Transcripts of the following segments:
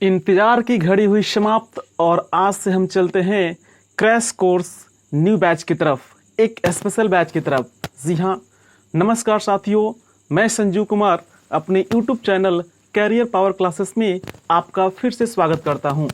इंतजार की घड़ी हुई समाप्त और आज से हम चलते हैं क्रैश कोर्स न्यू बैच की तरफ, एक स्पेशल बैच की तरफ। जी हाँ, नमस्कार साथियों, मैं संजीव कुमार अपने YouTube channel career power classes में आपका फिर से स्वागत करता हूँ।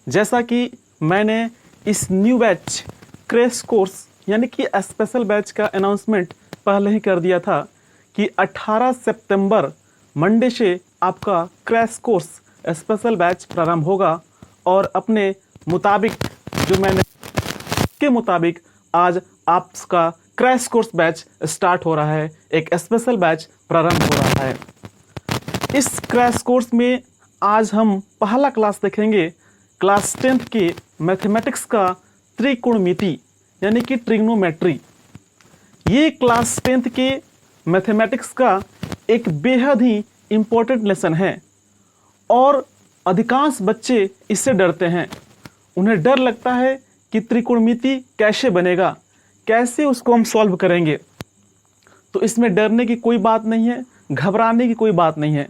जैसा कि मैंने इस न्यू बैच क्रैश कोर्स यानी कि स्पेशल बैच का अनाउंसमेंट पहले ही कर दिया था कि 18 सितंबर मंडे से आपका क्रैश कोर्स स्पेशल बैच प्रारंभ होगा और अपने मुताबिक जो मैंने के मुताबिक आज आपका क्रैश कोर्स बैच स्टार्ट हो रहा है, एक स्पेशल बैच प्रारंभ हो रहा है। इस क्रैश कोर्स में आज हम पहला क्लास देखेंगे, क्लास 10th के मैथमेटिक्स का त्रिकोणमिति यानी कि ट्रिग्नोमेट्री। ये क्लास 10th के मैथमेटिक्स का एक बेहद ही इम्पोर्टेंट लेसन है और अधिकांश बच्चे इससे डरते हैं। उन्हें डर लगता है कि त्रिकोणमिति कैसे बनेगा, कैसे उसको हम सॉल्व करेंगे। तो इसमें डरने की कोई बात नहीं है, घबराने की कोई बात नहीं है,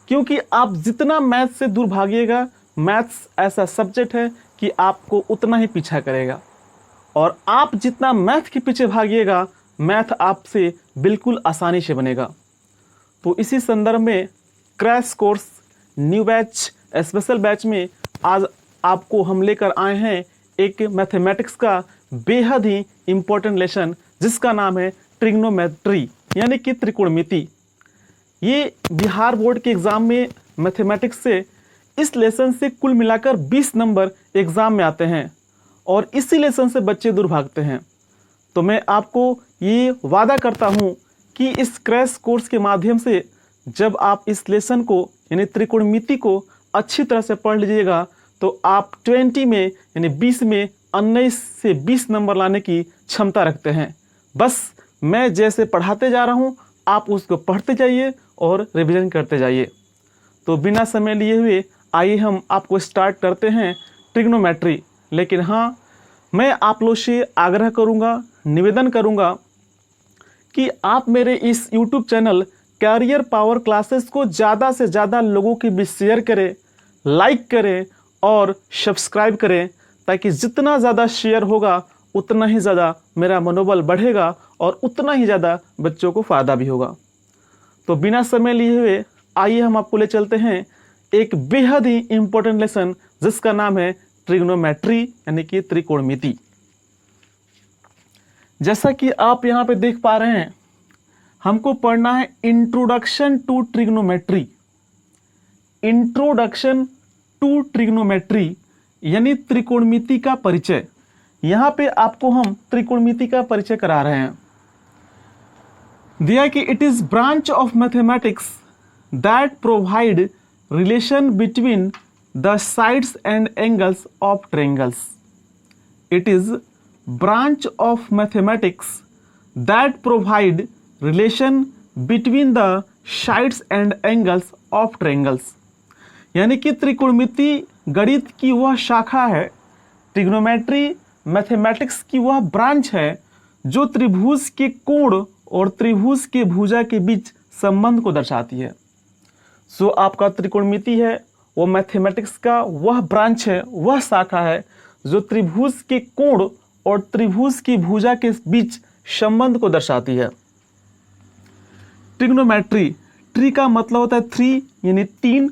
क्योंकि आप जितना मैथ से दूर भागिएगा, मैथ्स ऐसा सब्जेक्ट है कि आपको उतना ही पीछा करेगा, और आप जितना मैथ के पीछे भागिएगा, मैथ आपसे बिल्कुल आसानी से बनेगा। तो इसी संदर्भ में crash course new batch special batch में आज आपको हम लेकर आए हैं एक मैथमेटिक्स का बेहद ही इम्पोर्टेंट लेसन, जिसका नाम है ट्रिग्नोमेट्री यानी कि त्रिकोणमिति। ये बिहार बोर्ड के एग्ज़ाम में मैथमेटिक्स से इस लेसन से कुल मिलाकर 20 नंबर एग्ज़ाम में आते हैं और इसी लेसन से बच्चे दूर भागते हैं। तो मैं आपको ये वादा करता हूँ कि इस क्रैश कोर्स के माध्यम से जब आप इस लेसन को यानी त्रिकोणमिति को अच्छी तरह से पढ़ लीजिएगा, तो आप 20 में यानी 20 में 19 से 20 नंबर लाने की क्षमता रखते हैं। बस मैं जैसे पढ़ाते जा रहा हूँ, आप उसको पढ़ते जाइए और रिवीजन करते जाइए। तो बिना समय लिए हुए आइए हम आपको स्टार्ट करते हैं ट्रिग्नोमेट्री। लेकिन हाँ, मैं आप लोग से आग्रह करूँगा, निवेदन करूँगा कि आप मेरे इस YouTube channel career power classes को ज़्यादा से ज़्यादा लोगों के बीच शेयर करें, लाइक करें और सब्सक्राइब करें, ताकि जितना ज़्यादा शेयर होगा उतना ही ज़्यादा मेरा मनोबल बढ़ेगा और उतना ही ज़्यादा बच्चों को फ़ायदा भी होगा। तो बिना समय लिए हुए आइए हम आपको ले चलते हैं एक बेहद ही इम्पोर्टेंट लेसन, जिसका नाम है ट्रिग्नोमेट्री यानी कि त्रिकोणमिति। जैसा कि आप यहाँ पे देख पा रहे हैं, हमको पढ़ना है introduction to trigonometry. Introduction to trigonometry यानी त्रिकोणमिति का परिचय। यहाँ पे आपको हम त्रिकोणमिति का परिचय करा रहे हैं। दिया कि it is branch of mathematics that provide relation between the sides and angles of triangles. It is branch of mathematics that provide relation between the sides and angles of triangles। यानी कि त्रिकोणमिति गणित की वह शाखा है, ट्रिग्नोमेट्री मैथमेटिक्स की वह branch है जो त्रिभुज के कोण और त्रिभुज के भुजा के बीच संबंध को दर्शाती है। सो आपका त्रिकोणमिति है वो मैथमेटिक्स का वह ब्रांच है, वह शाखा है जो त्रिभुज के कोण और त्रिभुज की भुजा के बीच संबंध को दर्शाती है। ट्रिग्नोमेट्री, ट्री का मतलब होता है 3 यानी 3,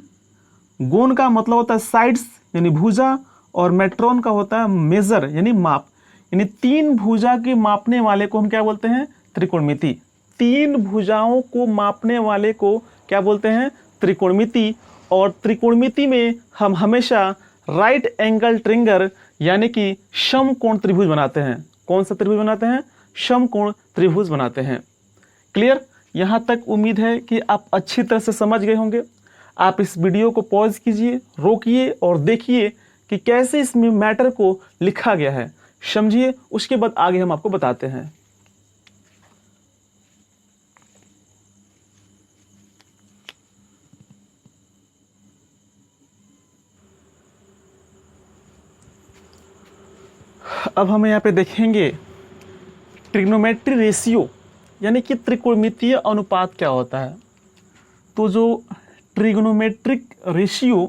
गोन का मतलब होता है साइड्स यानी भुजा, और मेट्रॉन का होता है मेजर यानी माप। यानी 3 भुजा के मापने वाले को हम क्या बोलते हैं? त्रिकोणमिति। 3 भुजाओं को मापने वाले को क्या बोलते हैं? त्रिकोणमिति। और त्रिकोणमिति में हम हमेशा राइट एंगल ट्रायंगल यानी कि समकोण त्रिभुज बनाते हैं। कौन सा त्रिभुज बनाते हैं? समकोण त्रिभुज बनाते हैं। क्लियर? यहाँ तक उम्मीद है कि आप अच्छी तरह से समझ गए होंगे। आप इस वीडियो को पॉज कीजिए, रोकिए और देखिए कि कैसे इसमें मैटर को लिखा गया है, समझिए। उसके बाद आगे हम आपको बताते हैं। अब हम यहाँ पे देखेंगे ट्रिग्नोमेट्री रेशियो यानी कि त्रिकोणमितीय अनुपात क्या होता है। तो जो ट्रिग्नोमेट्रिक रेशियो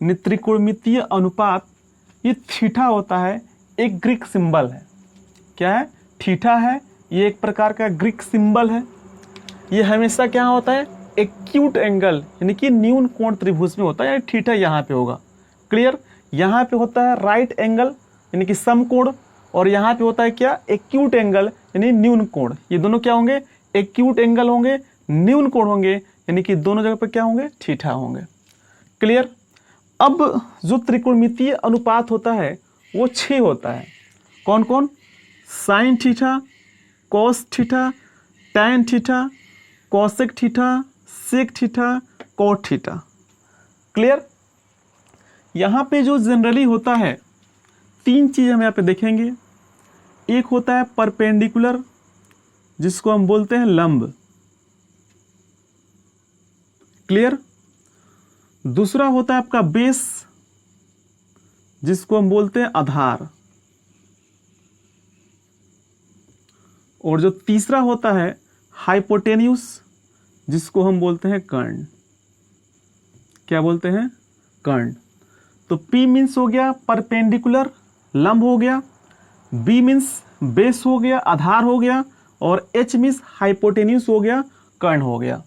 यानी त्रिकोणमितीय अनुपात, ये थीटा होता है, एक ग्रीक सिंबल है। क्या है? थीटा है, ये एक प्रकार का ग्रीक सिंबल है। ये हमेशा क्या होता है? एक्यूट एंगल, यानी कि न्यून कोण त्रिभुज में होता है, यानी थीटा यहाँ पे होगा। क्लियर? यहाँ पे होता है राइट एंगल यानी कि समकोण, और यहाँ पे होता है क्या? एक्यूट एंगल यानी न्यून कोण। ये दोनों क्या होंगे? एक्यूट एंगल होंगे, न्यून कोण होंगे, यानी कि दोनों जगह पर क्या होंगे? थीटा होंगे। क्लियर? अब जो त्रिकोणमितीय अनुपात होता है वो 6 होता है। कौन कौन? Sine theta, cos theta, tan theta, cosec theta, sec theta, cot theta. Clear? यहाँ पे जो जनरली होता है 3 चीज हम यहाँ पे देखेंगे। एक होता है परपेंडिकुलर, जिसको हम बोलते हैं लंब। क्लियर? दूसरा होता है आपका बेस, जिसको हम बोलते हैं आधार। और जो तीसरा होता है हाइपोटेन्यूस, जिसको हम बोलते हैं कर्ण। क्या बोलते हैं? कर्ण। तो P मीन्स हो गया परपेंडिकुलर, लंब हो गया, B मीन्स बेस हो गया, आधार हो गया, और H मीन्स हाइपोटेन्यूस हो गया, कर्ण हो गया।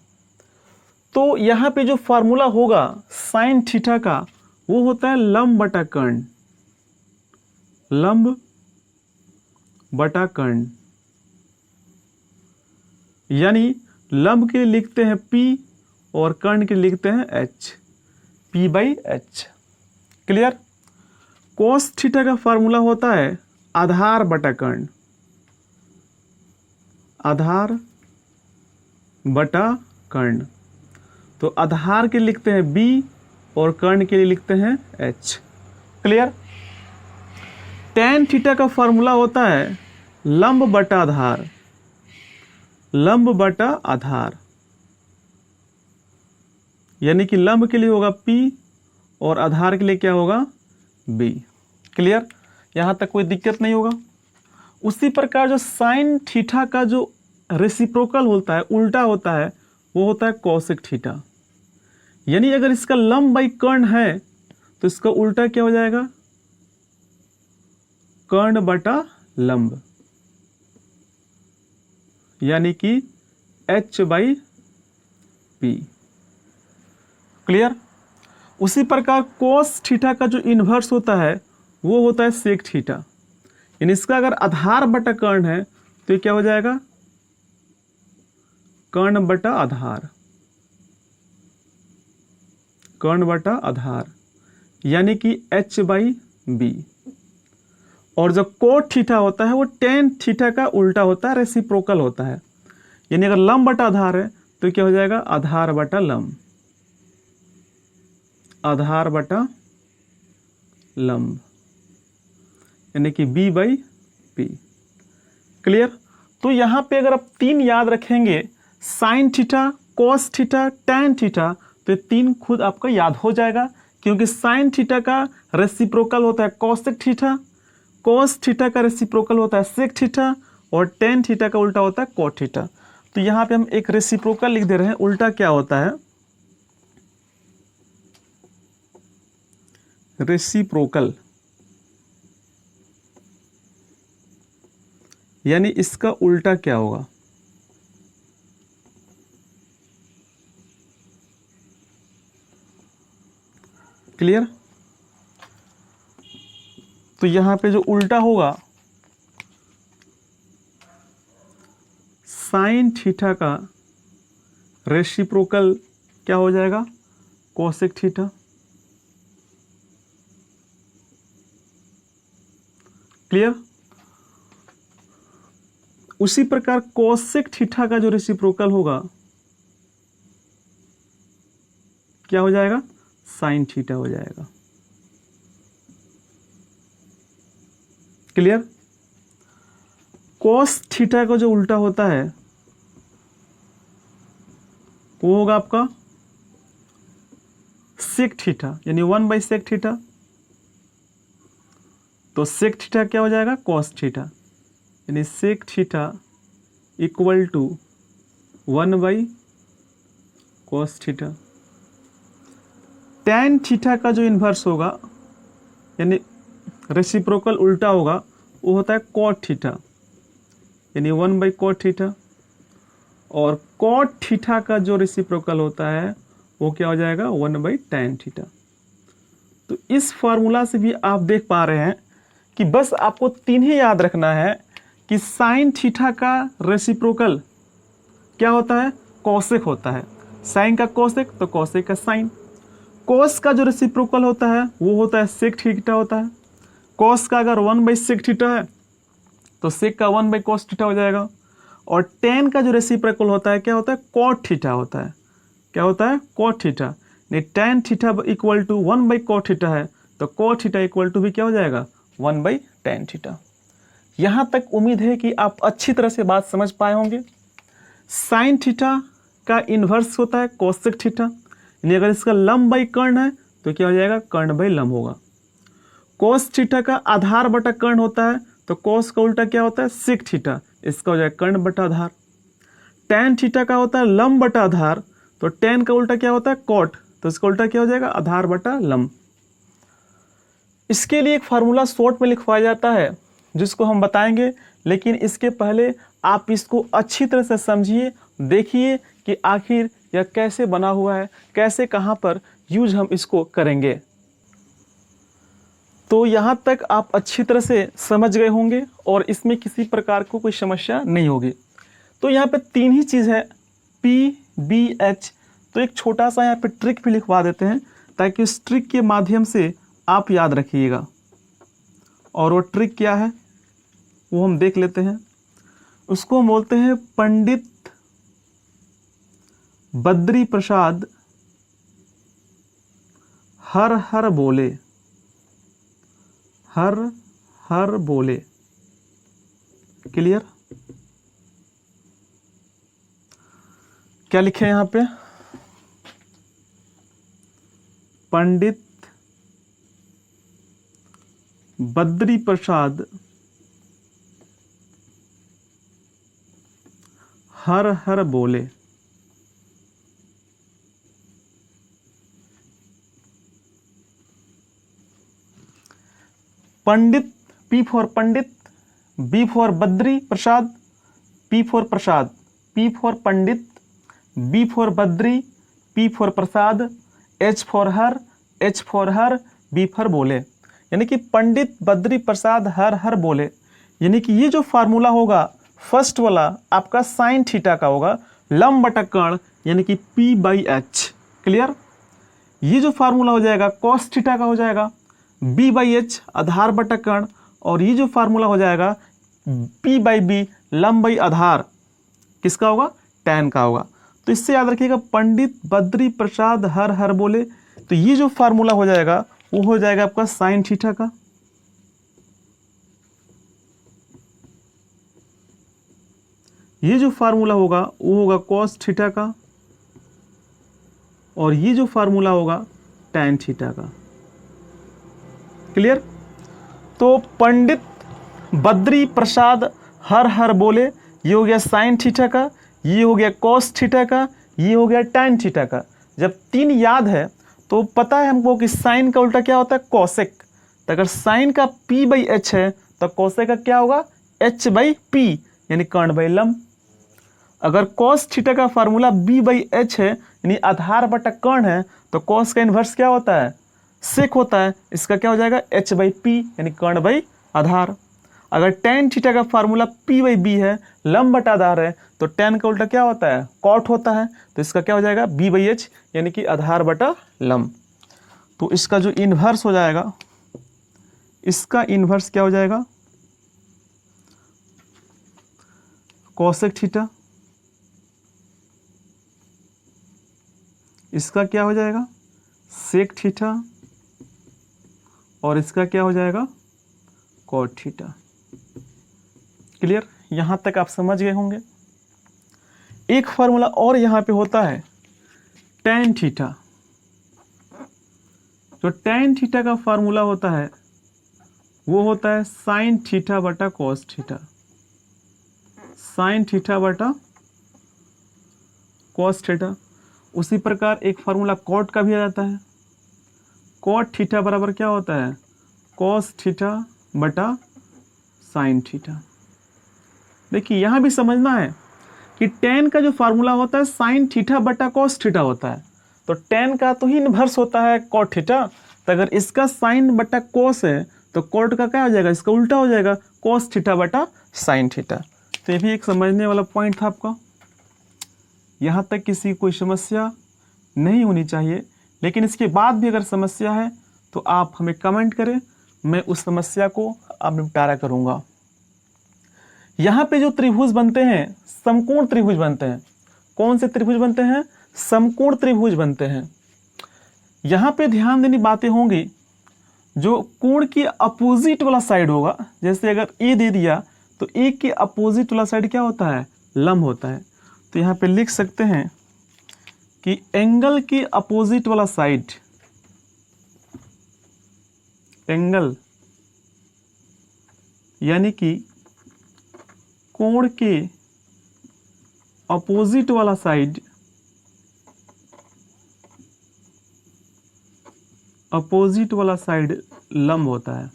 तो यहाँ पे जो फॉर्मूला होगा साइन थीटा का, वो होता है लंब बटा कर्ण। लंब बटा कर्ण, यानी लंब के लिखते हैं P और कर्ण के लिखते हैं H, P/H। Clear? Cos theta का फॉर्मूला होता है आधार बटा कर्ण, आधार बटा कर्ण। तो आधार के लिखते हैं B और कर्ण के लिए लिखते हैं H। क्लियर? टैन थीटा का फॉर्मूला होता है लंब बटा आधार, लंब बटा आधार, यानी कि लंब के लिए होगा P और आधार के लिए क्या होगा? B। क्लियर? यहां तक कोई दिक्कत नहीं होगा। उसी प्रकार जो साइन थीटा का जो रेसिप्रोकल होता है, उल्टा होता है, वो होता है कॉसेक थीटा। यानी अगर इसका लंब बाई कर्ण है तो इसका उल्टा क्या हो जाएगा? कर्ण बटा लंब, यानी कि H/P। क्लियर? उसी प्रकार कोस थीटा का जो इन्वर्स होता है वो होता है सेक थीटा। यानी इसका अगर आधार बटा कर्ण है तो ये क्या हो जाएगा? कर्ण बटा आधार, कर्ण बटा आधार, यानी कि H/B। और जो कोट थीटा होता है वो टेन थीटा का उल्टा होता है, रेसिप्रोकल होता है। यानी अगर लंब बटा आधार है तो क्या हो जाएगा? आधार बटा लंब, आधार बटा लंब, यानी कि B/P। क्लियर? तो यहां पे अगर आप 3 याद रखेंगे, sign theta, cos theta, tan theta, तो ये 3 खुद आपका याद हो जाएगा, क्योंकि साइन थीटा का रेसिप्रोकल होता है कॉसेक थीटा, कॉस थीटा का रेसिप्रोकल होता है सेक थीटा, और टैन थीटा का उल्टा होता है कॉट थीटा। तो यहां पे हम एक रेसिप्रोकल लिख दे रहे हैं। उल्टा क्या होता है? रेसिप्रोकल, यानी इसका उल्टा क्या होगा? क्लियर? तो यहां पे जो उल्टा होगा साइन थीटा का रेसिप्रोकल क्या हो जाएगा? Cosec theta. क्लियर? उसी प्रकार कोसेक थीटा का जो रेसिप्रोकल होगा क्या हो जाएगा? साइन थीटा हो जाएगा। क्लियर? कोस थीटा का जो उल्टा होता है वो होगा आपका सेक थीटा, यानी 1/सेक थीटा। तो सेक थीटा क्या हो जाएगा? कॉस थीटा, यानी सेक थीटा इक्वल टू 1/कॉस थीटा। tan थीटा का जो इन्वर्स होगा यानी रेसिप्रोकल उल्टा होगा वो होता है cot थीटा, यानी 1/cot थीटा। और cot थीटा का जो रेसिप्रोकल होता है वो क्या हो जाएगा 1/tan थीटा। तो इस फॉर्मूला से भी आप देख पा रहे हैं कि बस आपको तीन ही याद रखना है कि साइन थीटा का रेसिप्रोकल क्या होता है कोसेक होता है, साइन का कोसेक तो कोसेक का साइन। कोस का जो रेसिप्रोकल होता है वो होता है सेक थीटा होता है। कोस का अगर 1/sec थीटा है तो सेक का 1/cos थीटा हो जाएगा। और टेन का जो रेसिप्रोकल होता है क्या होता है cot थीटा होता है। क्या होता है cot थीटा। नहीं tan theta equal to 1/cot theta है तो cot थीटा इक्वल टू भी क्या हो जाएगा 1/tan थीटा। यहाँ तक उम्मीद है कि आप अच्छी तरह से बात समझ पाए होंगे। साइन थीटा का इन्वर्स होता है कोसेक थीटा, यानी अगर इसका लंब बाई कर्ण है तो क्या हो जाएगा कर्ण बाई लंब होगा। कोस थीटा का आधार बटा कर्ण होता है तो कोस का उल्टा क्या होता है सेक थीटा, इसका हो जाएगा कर्ण बटा आधार। टैन थीटा का होता है लंब बटा आधार तो टैन का उल्टा क्या होता है कॉट, तो इसका उल्टा क्या हो जाएगा आधार बटा लंब। इसके लिए एक फार्मूला शॉर्ट में लिखवाया जाता है जिसको हम बताएंगे, लेकिन इसके पहले आप इसको अच्छी तरह से समझिए, देखिए कि आखिर यह कैसे बना हुआ है, कैसे कहाँ पर यूज हम इसको करेंगे। तो यहाँ तक आप अच्छी तरह से समझ गए होंगे और इसमें किसी प्रकार को कोई समस्या नहीं होगी। तो यहाँ पे तीन ही चीज़ है PBH। तो एक छोटा सा यहाँ पे ट्रिक भी लिखवा देते हैं ताकि उस ट्रिक के माध्यम से आप याद रखिएगा। और वो ट्रिक क्या है वो हम देख लेते हैं। उसको हम बोलते हैं पंडित बद्री प्रसाद हर हर बोले, हर हर बोले। क्लियर? क्या लिखे यहां पे पंडित बद्री प्रसाद हर हर बोले। पंडित P for Pandit, B for Badri Prasad, P for Prasad, P for Pandit, B for Badri, P for Prasad, H for her, H for her, B for बोले। यानी कि पंडित बद्री प्रसाद हर हर बोले, यानी कि ये जो फार्मूला होगा फर्स्ट वाला आपका साइन थीटा का होगा लंब बटा कर्ण यानी कि P/H। क्लियर? ये जो फार्मूला हो जाएगा कॉस थीटा का हो जाएगा B/H आधार बटा कर्ण, और ये जो फार्मूला हो जाएगा P/B लंब बाई आधार किसका होगा टैन का होगा। तो इससे याद रखिएगा पंडित बद्री प्रसाद हर हर बोले, तो ये जो फार्मूला हो जाएगा वो हो जाएगा आपका साइन थीटा का। ये जो फार्मूला होगा वो होगा कॉस थीटा का, और ये जो फार्मूला होगा टैन थीटा का। क्लियर? तो पंडित बद्री प्रसाद हर हर बोले ये हो गया साइन थीटा का, ये हो गया कॉस थीटा का, ये हो गया टैन थीटा का। जब तीन याद है तो पता है हमको कि साइन का उल्टा क्या होता है कोसेक। तो अगर साइन का P/H है तो कोसेक का क्या होगा H/P यानी कर्ण बाई लंब। अगर कॉस थीटा का फार्मूला B/H है यानी आधार बटा कर्ण है तो कॉस का इन्वर्स क्या होता है सेक होता है, इसका क्या हो जाएगा H/P यानी कर्ण बाई आधार। अगर टैन थीटा का फार्मूला P/B है लंब बटा आधार है तो टैन का उल्टा क्या होता है कॉट होता है, तो इसका क्या हो जाएगा B/H यानी कि आधार बटा लंब। तो इसका जो इन्वर्स हो जाएगा, इसका इन्वर्स क्या हो जाएगा कोसेक थीटा, इसका क्या हो जाएगा सेक थीटा, और इसका क्या हो जाएगा कॉट थीटा। क्लियर? यहां तक आप समझ गए होंगे। एक फार्मूला और यहां पे होता है टैन थीटा। जो टैन थीटा का फार्मूला होता है वो होता है साइन थीटा बटा कॉस थीटा, साइन थीटा बटा कॉस थीटा। उसी प्रकार एक फार्मूला कॉट का भी आ जाता है, कॉट थीटा बराबर क्या होता है, कॉस थीटा बटा साइन थीटा। देखिए यहाँ भी समझना है कि टेन का जो फार्मूला होता है साइन थीटा बटा कॉस थीटा होता है, तो टेन का तो ही इन्वर्स होता है कॉट थीटा, तो अगर इसका साइन बटा कॉस है तो कॉट का क्या हो जाएगा, इसका उल्टा हो जाएगा, कॉस थीटा बटा साइन थीटा। तो ये भी एक समझने वाला पॉइंट था आपका। यहाँ तक किसी कोई समस्या नहीं होनी चाहिए, लेकिन इसके बाद भी अगर समस्या है तो आप हमें कमेंट करें, मैं उस समस्या को अब निपटारा करूँगा। यहाँ पे जो त्रिभुज बनते हैं समकोण त्रिभुज बनते हैं। कौन से त्रिभुज बनते हैं, समकोण त्रिभुज बनते हैं। यहाँ पे ध्यान देनी बातें होंगी, जो कोण की अपोजिट वाला साइड होगा, जैसे अगर ए दे दिया तो ए के अपोजिट वाला साइड क्या होता है, लंब होता है। तो यहाँ पे लिख सकते हैं कि एंगल के अपोजिट वाला साइड, एंगल यानी कि कोण के अपोजिट वाला साइड, अपोजिट वाला साइड लंब होता है।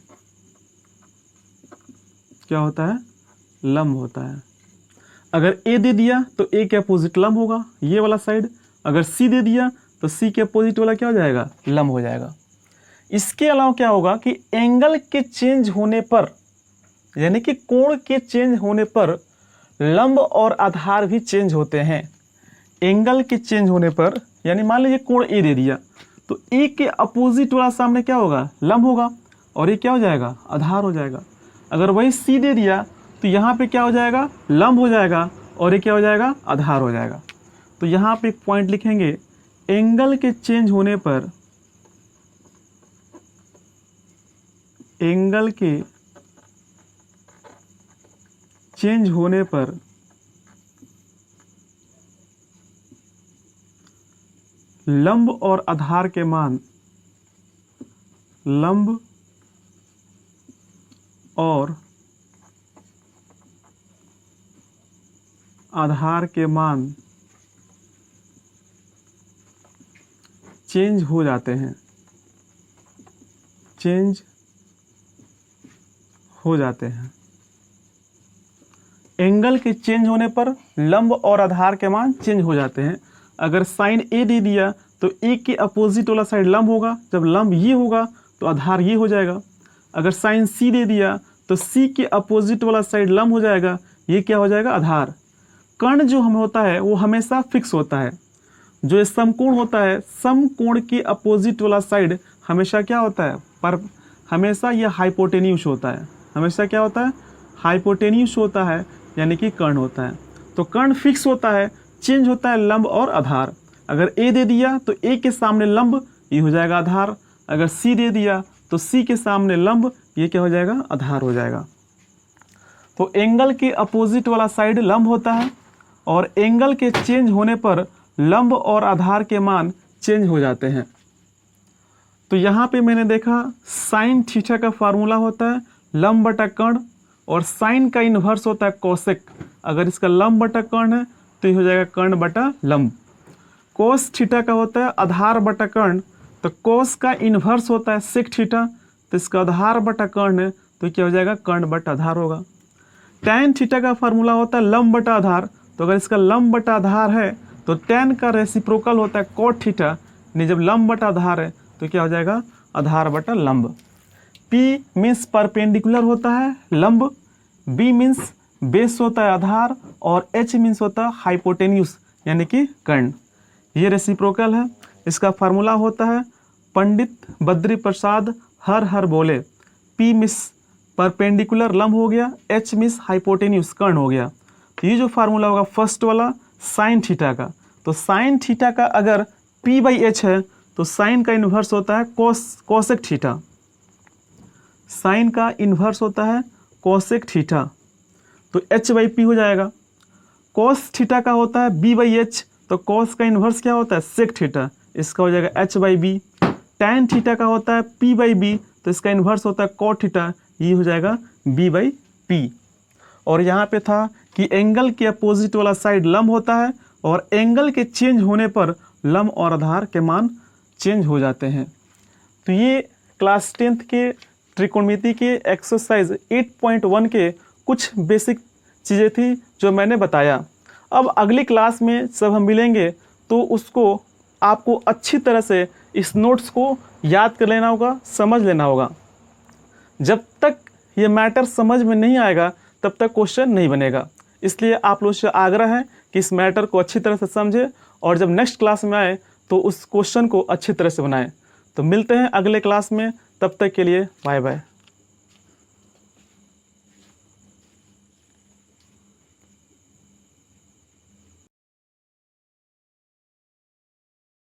क्या होता है, लंब होता है। अगर ए दे दिया तो ए के अपोजिट लंब होगा ये वाला साइड, अगर सी दे दिया तो सी के अपोजिट वाला क्या हो जाएगा, लंब हो जाएगा। इसके अलावा क्या होगा कि एंगल के चेंज होने पर, यानी कि कोण के चेंज होने पर लंब और आधार भी चेंज होते हैं। एंगल के चेंज होने पर, यानी मान लीजिए कोण ए दे दिया तो ए के अपोजिट वाला सामने क्या होगा, लंब होगा, और ये क्या हो जाएगा, आधार हो जाएगा। अगर वही सी दे दिया तो यहाँ पे क्या हो जाएगा, लंब हो जाएगा, और ये क्या हो जाएगा, आधार हो जाएगा। तो यहाँ पे एक पॉइंट लिखेंगे, एंगल के चेंज होने पर, एंगल के चेंज होने पर लंब और आधार के मान, लंब और आधार के मान चेंज हो जाते हैं, चेंज हो जाते हैं। एंगल के चेंज होने पर लंब और आधार के मान चेंज हो जाते हैं। अगर साइन ए दे दिया तो ए के अपोजिट वाला साइड लंब होगा, जब लंब ये होगा तो आधार ये हो जाएगा। अगर साइन सी दे दिया तो सी के अपोजिट वाला साइड लंब हो जाएगा, ये क्या हो जाएगा, आधार। कर्ण जो हम होता है वो हमेशा फिक्स होता है। जो समकोण होता है, समकोण के अपोजिट वाला साइड हमेशा क्या होता है, पर हमेशा यह हाइपोटेन्यूस होता है। हमेशा क्या होता है, हाइपोटेन्यूस होता है, यानी कि कर्ण होता है। तो कर्ण फिक्स होता है, चेंज होता है लंब और आधार। अगर ए दे दिया तो ए के सामने लंब, ये हो जाएगा आधार। अगर सी दे दिया तो सी के सामने लंब, ये क्या हो जाएगा, आधार हो जाएगा। तो एंगल के अपोजिट वाला साइड लंब होता है, और एंगल के चेंज होने पर लंब और आधार के मान चेंज हो जाते हैं। तो यहाँ पे मैंने देखा साइन थीटा का फार्मूला होता है लंब बटा कर्ण, और साइन का इन्वर्स होता है कोसेक। अगर इसका लंब बटा कर्ण है तो ये हो जाएगा कर्ण बटा लंब। कोस थीटा का होता है आधार बटा कर्ण, तो कोस का इन्वर्स होता है सेक थीटा, तो इसका आधार बटा कर्ण है तो क्या हो जाएगा, कर्ण बटा आधार होगा। टैन थीटा का फार्मूला होता है लंब बटा आधार, तो अगर इसका लंब बटा आधार है तो टैन का रेसिप्रोकल होता है कोट थीटा, नहीं जब लंब बटा आधार है तो क्या हो जाएगा, आधार बटा लंब। P मीन्स परपेंडिकुलर होता है लंब, B मीन्स बेस होता है आधार, और H मीन्स होता है हाइपोटेन्यूस यानी कि कर्ण। ये रेसिप्रोकल है। इसका फार्मूला होता है पंडित बद्री प्रसाद हर हर बोले। P मीन्स परपेंडिकुलर लंब हो गया, H मीन्स हाइपोटेन्यूस कर्ण हो गया। तो ये जो फार्मूला होगा फर्स्ट वाला साइन थीटा का, तो साइन थीटा का अगर P/H है तो साइन का इन्वर्स होता है कोसेक थीटा। साइन का इन्वर्स होता है कोसेक थीटा, तो H/P हो जाएगा। कोस थीटा का होता है B/H, तो कोस का इन्वर्स क्या होता है, सेक थीटा, इसका हो जाएगा H/B। टैन थीटा का होता है P/B, तो इसका इन्वर्स होता है कोट थीटा, ये हो जाएगा B/P। और यहाँ पे था कि एंगल के अपोजिट वाला साइड लंब होता है, और एंगल के चेंज होने पर लंब और आधार के मान चेंज हो जाते हैं। तो ये क्लास 10th के त्रिकोणमिति के एक्सरसाइज 8.1 के कुछ बेसिक चीज़ें थी जो मैंने बताया। अब अगली क्लास में जब हम मिलेंगे तो उसको आपको अच्छी तरह से इस नोट्स को याद कर लेना होगा, समझ लेना होगा। जब तक ये मैटर समझ में नहीं आएगा तब तक क्वेश्चन नहीं बनेगा। इसलिए आप लोगों से आग्रह है कि इस मैटर को अच्छी तरह से समझें और जब नेक्स्ट क्लास में आए तो उस क्वेश्चन को अच्छी तरह से बनाएं। तो मिलते हैं अगले क्लास में, तब तक के लिए बाय बाय।